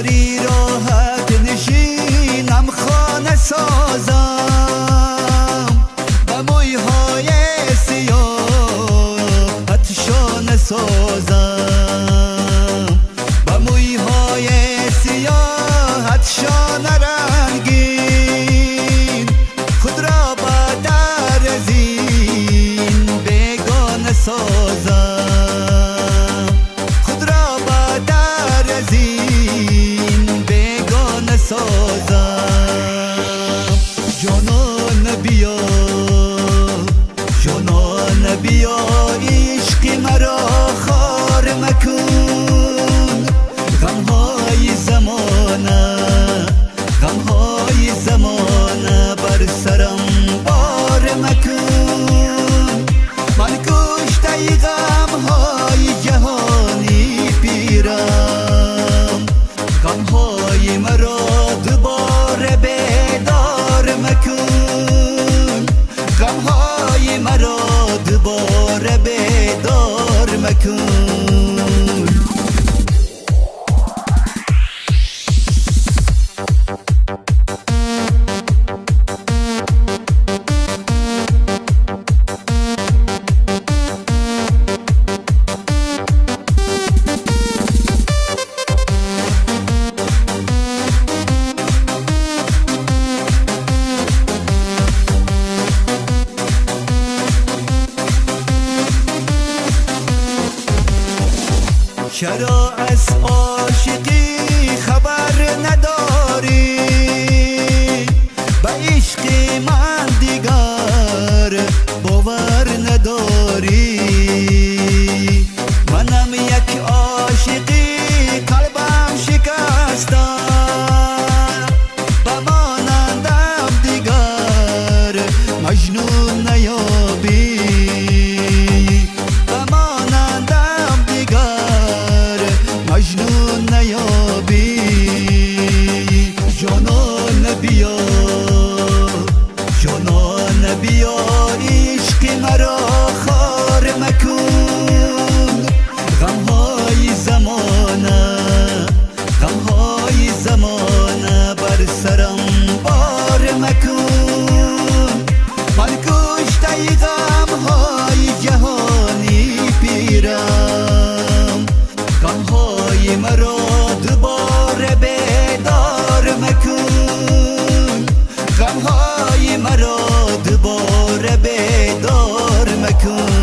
سری راحت نشینم، خانه سازم و مویهای سیاهت شانه سازم، و مویهای سیاهت شانه رنگین، خود را بدتر از این بیگانه سازم، خود را بدتر از این بیگانه سازم. جانان بیا، جانان بیا، عشق مرا خار مکن، غمهای زمانه، غمهای زمانه بر سرم بار مکن. من کشته غمهای جهانی پیرم، غمهای مرا دوباره بیدار مکن، غمهای مرا دوباره بیدار مکن. چرا از عاشقی خبر نداری؟ به عشق من دیگر باور نداری؟ منم یک عاشقی قلبم شکسته، بمانندم دیگر مجنون نیابی، مجنون نیابی. جانان بیا، جانان بیا، عشق مرا خار مکن، غمهای زمانه، غمهای زمانه بر سرم بار مکن. من کشته غمهای جهانی پیرم، غمهای مرا دوباره بیدار مکن، غمهای مرا دوباره بیدار مکن.